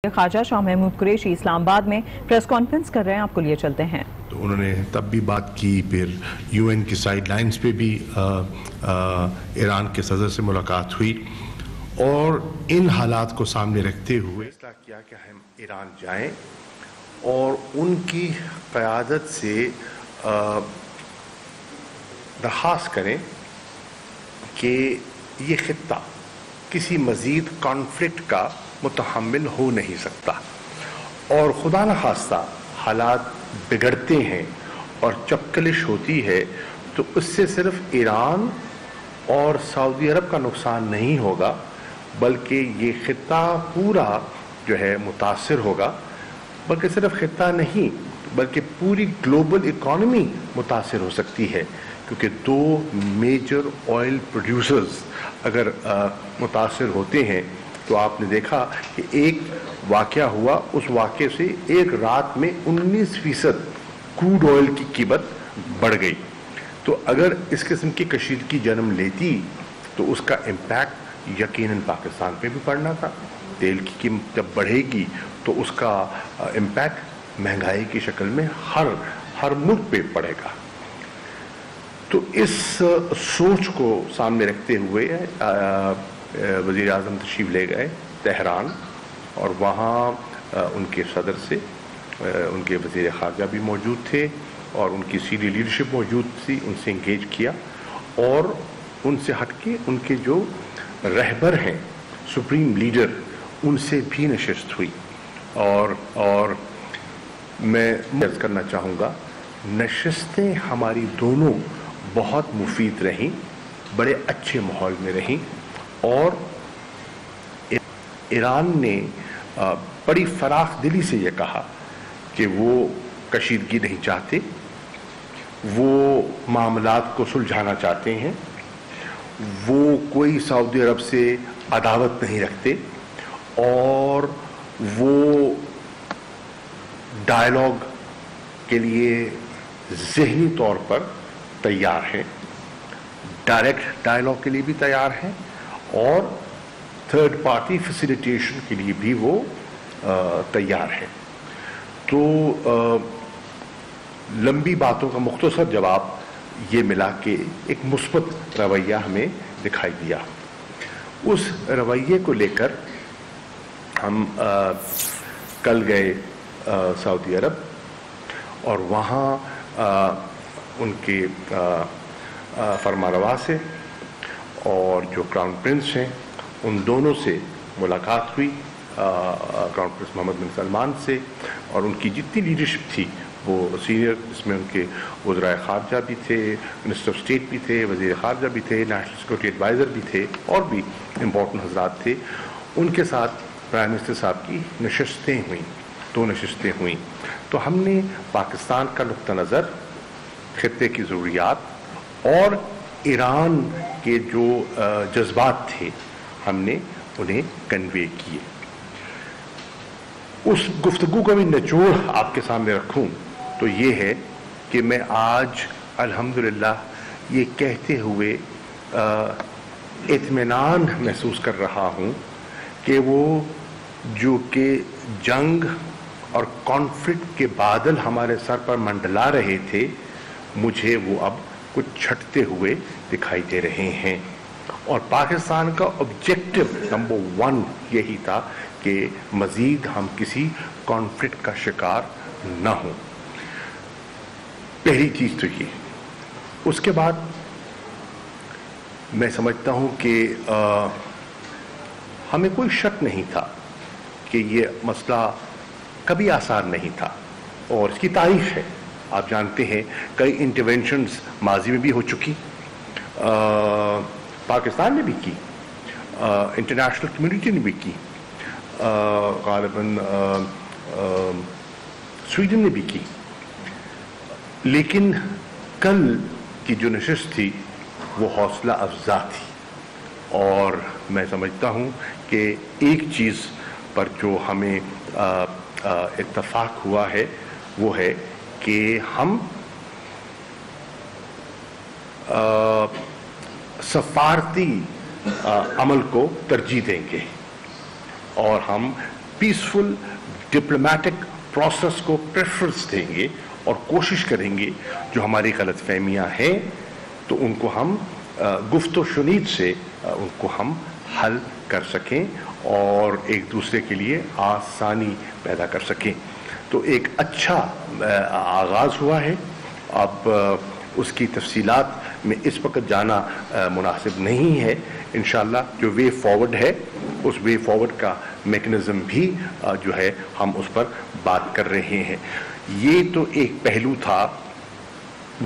خواجہ شاہ محمود قریشی اسلام آباد میں press conference کر رہے ہیں، آپ کو لیے چلتے ہیں۔ تو انہوں نے تب بھی بات کی، پھر یو این کی سائیڈ لائنز پہ بھی ایران کے صدر سے ملاقات ہوئی، اور ان حالات کو سامنے رکھتے ہوئے فیصلہ کیا کہ ہم ایران جائیں اور ان کی قیادت سے درخواست کریں کہ یہ خطہ کسی مزید کانفلکٹ کا متحمل ہو نہیں سکتا، اور خدا نخواستہ حالات بگڑتے ہیں اور چپکلش ہوتی ہے تو اس سے صرف ایران اور سعودی عرب کا نقصان نہیں ہوگا، بلکہ یہ خطہ پورا جو ہے متاثر ہوگا، بلکہ صرف خطہ نہیں بلکہ پوری گلوبل اکانومی متاثر ہو سکتی ہے، کیونکہ دو میجر آئل پروڈیوسرز اگر متاثر ہوتے ہیں تو آپ نے دیکھا کہ ایک واقعہ ہوا، اس واقعے سے ایک رات میں 19% کروڈ آئل کی قیمت بڑھ گئی۔ تو اگر اس قسم کی کشیدگی جنم لیتی تو اس کا امپیکٹ یقیناً پاکستان پہ بھی پڑنا تھا۔ تیل کی قیمت جب بڑھے گی تو اس کا امپیکٹ مہنگائی کی شکل میں ہر ملک پہ پڑے گا۔ تو اس سوچ کو سامنے رکھتے ہوئے وزیر اعظم تشریف لے گئے تہران، اور وہاں ان کے صدر سے ان کے وزیر خارجہ بھی موجود تھے اور ان کی سینئر لیڈرشپ موجود تھی، ان سے انگیج کیا، اور ان سے ہٹ کے ان کے جو رہبر ہیں، سپریم لیڈر، ان سے بھی نشست ہوئی۔ اور میں عرض کرنا چاہوں گا، نشستیں ہماری دونوں بہت مفید رہیں، بڑے اچھے ماحول میں رہیں، اور ایران نے بڑی فراخ دلی سے یہ کہا کہ وہ کشیدگی نہیں چاہتے، وہ معاملات کو سلجھانا چاہتے ہیں، وہ کوئی سعودی عرب سے عداوت نہیں رکھتے، اور وہ ڈائیلاگ کے لیے ذہنی طور پر تیار ہیں، ڈائریکٹ ڈائیلاگ کے لیے بھی تیار ہیں، اور تھرڈ پارٹی فیسیلیٹیشن کے لیے بھی وہ تیار ہیں۔ تو لمبی باتوں کا مختصر جواب یہ ملا کہ ایک مثبت رویہ ہمیں دکھائی دیا۔ اس رویے کو لے کر ہم کل گئے سعودی عرب، اور وہاں ان کے فرمانروا سے اور جو کراؤن پرنس ہیں ان دونوں سے ملاقات ہوئی، کراؤن پرنس محمد بن سلمان سے، اور ان کی جتنی لیڈرشپ تھی وہ سینئر، اس میں ان کے وزرائے خارجہ بھی تھے، منسٹر آف اسٹیٹ بھی تھے، وزیر خارجہ بھی تھے، نیشنل سیکورٹی ایڈوائزر بھی تھے، اور بھی امپورٹنٹ حضرات تھے۔ ان کے ساتھ پرائم منسٹر صاحب کی نشستیں ہوئیں، 2 نشستیں ہوئیں۔ تو ہم نے پاکستان کا نقطہ نظر، خطے کی ضروریات اور ایران کے جو جذبات تھے ہم نے انہیں کنوے کیے۔ اس گفتگو کا بھی نچوڑ آپ کے سامنے رکھوں تو یہ ہے کہ میں آج الحمدللہ یہ کہتے ہوئے اطمینان محسوس کر رہا ہوں کہ وہ جو کہ جنگ اور کانفلکٹ کے بادل ہمارے سر پر منڈلا رہے تھے، مجھے وہ اب کچھ چھٹتے ہوئے دکھائی دے رہے ہیں، اور پاکستان کا آبجیکٹو نمبر 1 یہی تھا کہ مزید ہم کسی کانفلکٹ کا شکار نہ ہوں۔ پہلی چیز تو یہ۔ اس کے بعد میں سمجھتا ہوں کہ ہمیں کوئی شک نہیں تھا کہ یہ مسئلہ کبھی آسان نہیں تھا، اور اس کی تاریخ ہے، آپ جانتے ہیں کئی انٹرونشنز ماضی میں بھی ہو چکی، پاکستان نے بھی کی، انٹرنیشنل کمیونٹی نے بھی کی، غالباً سویڈن نے بھی کی، لیکن کل کی جو نشست تھی وہ حوصلہ افزا تھی، اور میں سمجھتا ہوں کہ ایک چیز پر جو ہمیں اتفاق ہوا ہے وہ ہے کہ ہم سفارتی عمل کو ترجیح دیں گے، اور ہم पीसफुल डिप्लोमेटिक प्रोसेस को प्रेफरेंस देंगे और कोशिश करेंगे जो हमारी गलत फहमियाँ हैं तो उनको हम गुफ्तो शुनीद से उनको हम हल कर सकें और एक दूसरे के लिए आसानी पैदा कर सकें। तो एक अच्छा आगाज़ हुआ है। अब उसकी तफसीलात में इस वक्त जाना मुनासिब नहीं है। इंशाअल्लाह जो वे फॉरवर्ड है उस वे फॉरवर्ड का मेकनिज़म भी जो है हम उस पर बात कर रहे हैं। ये तो एक पहलू था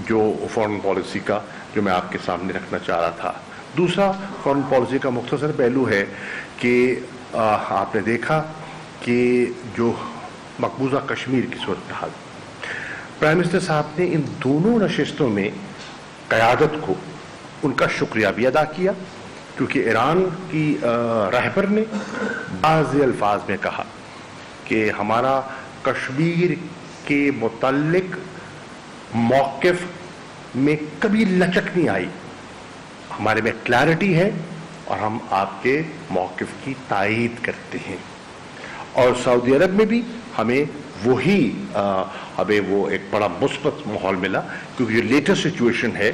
जो फॉरेन पॉलिसी का जो मैं आपके सामने रखना चाह रहा था। दूसरा फॉरेन पॉलिसी का मुख्तसर पहलू है कि आपने देखा कि जो मकबूजा कश्मीर की सूरत हाल, प्राइम मिनिस्टर साहब ने इन दोनों नशिस्तों में क़यादत को उनका शुक्रिया भी अदा किया, क्योंकि ईरान की रहबर ने बाज़ अल्फाज में कहा कि हमारा कश्मीर के मुतल्लिक मौक़िफ़ में कभी लचक नहीं आई, हमारे में क्लैरिटी है और हम आपके मौक़िफ़ की तायीद करते हैं। और सऊदी अरब में भी हमें वही हमें वो एक बड़ा मुस्बत माहौल मिला, क्योंकि जो लेटेस्ट सिचुएशन है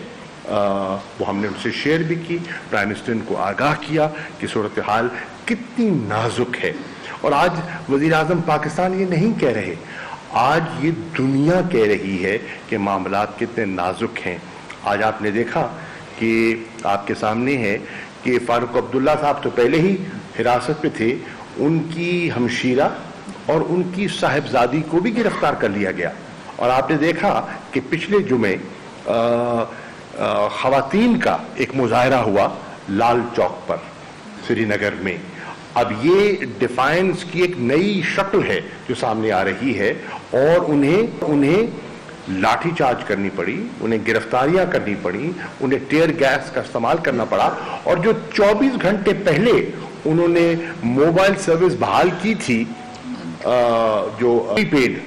वो हमने उनसे शेयर भी की, प्राइम मिनिस्टर को आगाह किया कि सूरत हाल कितनी नाजुक है। और आज वज़ीर आज़म पाकिस्तान ये नहीं कह रहे, आज ये दुनिया कह रही है कि मामलात कितने नाजुक हैं। आज आपने देखा कि आपके सामने है कि फारूक अब्दुल्ला साहब तो पहले ही हिरासत पे थे, उनकी हमशीरा और उनकी साहिबजादी को भी गिरफ्तार कर लिया गया। और आपने देखा कि पिछले जुमे ख़वातीन का एक मुजाहरा हुआ लाल चौक पर श्रीनगर में। अब ये डिफाइंस की एक नई शक्ल है जो सामने आ रही है और उन्हें लाठी चार्ज करनी पड़ी, उन्हें गिरफ्तारियां करनी पड़ी, उन्हें टेयर गैस का इस्तेमाल करना पड़ा। और जो 24 घंटे पहले उन्होंने मोबाइल सर्विस बहाल की थी, जो प्रीपेड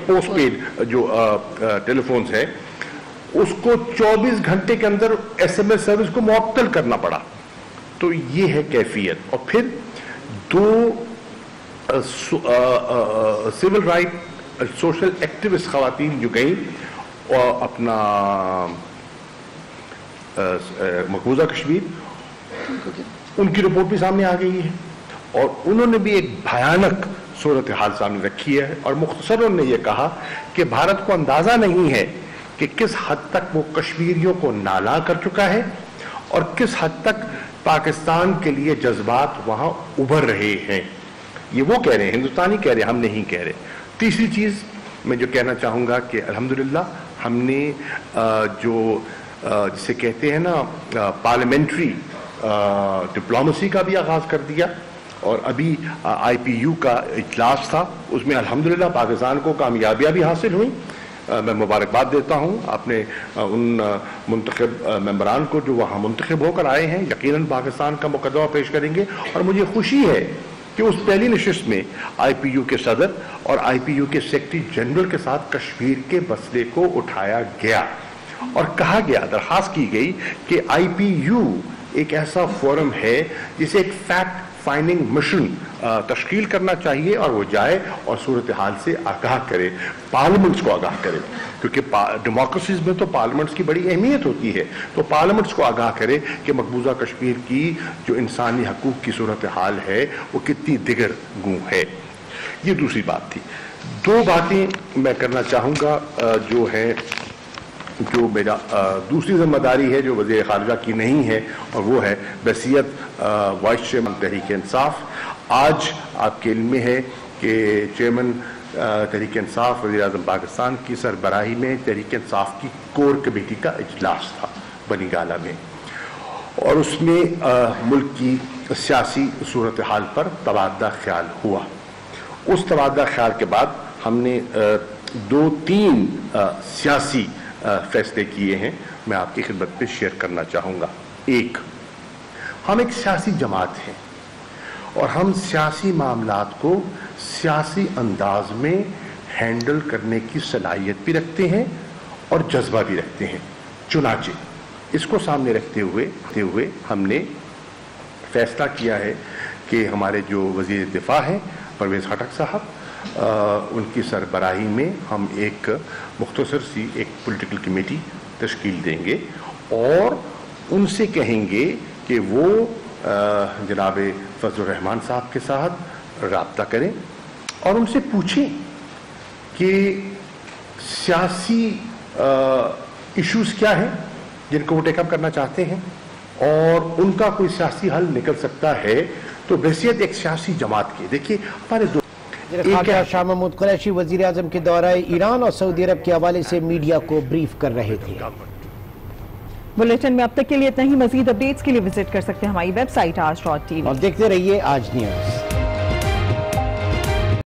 पोस्टपेड जो टेलीफोन्स है, उसको 24 घंटे के अंदर SMS सर्विस को मुअत्तल करना पड़ा। तो ये है कैफियत। और फिर दो सिविल राइट सोशल एक्टिविस्ट खवातीन जो गई और अपना मकबूजा कश्मीर, उनकी रिपोर्ट भी सामने आ गई है और उन्होंने भी एक भयानक सूरत हाल सामने रखी है। और मुख्तसर उन्होंने ये कहा कि भारत को अंदाजा नहीं है कि किस हद तक वो कश्मीरियों को नाला कर चुका है और किस हद तक पाकिस्तान के लिए जज्बात वहां उभर रहे हैं। ये वो कह रहे हैं, हिंदुस्तानी कह रहे हैं, हम नहीं कह रहे। तीसरी चीज मैं जो कहना चाहूंगा कि अल्हम्दुलिल्लाह हमने जो जिसे कहते हैं ना पार्लियामेंट्री डिप्लोमेसी का भी आगाज कर दिया। और अभी IPU का इजलास था, उसमें अल्हम्दुलिल्लाह पाकिस्तान को कामयाबियां भी हासिल हुई। मैं मुबारकबाद देता हूँ अपने उन मुंतखब मेंबरान को जो वहाँ मुंतखब होकर आए हैं, यकीनन पाकिस्तान का मुकदमा पेश करेंगे। और मुझे खुशी है कि उस पहली नशिस्त में IPU के सदर और IPU के सेक्रेटरी जनरल के साथ कश्मीर के मसले को उठाया गया और कहा गया, दरखास्त की गई कि IPU एक ऐसा फोरम है जिसे एक फैक्ट फाइंडिंग मिशन तश्कील करना चाहिए और वो जाए और सूरत हाल से आगाह करे, पार्लियामेंट्स को आगाह करे, क्योंकि डेमोक्रेसीज में तो पार्लियामेंट्स की बड़ी अहमियत होती है। तो पार्लियामेंट्स को आगाह करे कि मकबूजा कश्मीर की जो इंसानी हकूक की सूरत हाल है वो कितनी दिगर गूं है। ये दूसरी बात थी। दो बातें मैं करना चाहूँगा जो है, जो मेरा दूसरी जिम्मेदारी है जो वज़ीर ख़ारिजा की नहीं है, और वो है वसीयत वाइस चेयरमैन तहरीक इंसाफ। आज आपके इल्म में है कि चेयरमैन तहरीक इंसाफ वज़ीर आज़म पाकिस्तान की सरबराही में तहरीक इंसाफ की कोर कमेटी का इजलास था बनी गाला में, और उसमें मुल्क की सियासी सूरत हाल पर तबादला ख्याल हुआ। उस तबादला ख्याल के बाद हमने 2-3 सियासी फैसले किए हैं, मैं आपकी खिदमत पे शेयर करना चाहूँगा। एक, हम एक सियासी जमात हैं और हम सियासी मामलात को सियासी अंदाज में हैंडल करने की सलाहियत भी रखते हैं और जज्बा भी रखते हैं। चुनाचे इसको सामने रखते हुए हमने فیصلہ کیا ہے کہ ہمارے جو وزیر دفاع ہیں پرویز خٹک صاحب، ان کی سربراہی میں ہم ایک مختصر سی ایک پولیٹیکل کمیٹی تشکیل دیں گے اور ان سے کہیں گے کہ وہ جناب فضل الرحمان صاحب کے ساتھ رابطہ کریں اور ان سے پوچھیں کہ سیاسی ایشوز کیا ہیں جن کو وہ ٹیک اپ کرنا چاہتے ہیں، اور ان کا کوئی سیاسی حل نکل سکتا ہے تو بحیثیت ایک سیاسی جماعت کی. دیکھیے ہمارے دو خارجہ شاہ محمود قریشی وزیر اعظم کے دورہ ایران اور سعودی عرب کے حوالے سے میڈیا کو بریف کر رہے تھے. بلیٹن میں اب تک کے لیے اتنا ہی. مزید اپڈیٹس کے لیے وزٹ کر سکتے ہیں ہماری ویب سائٹ aaj.tv اور دیکھتے رہیے آج نیوز.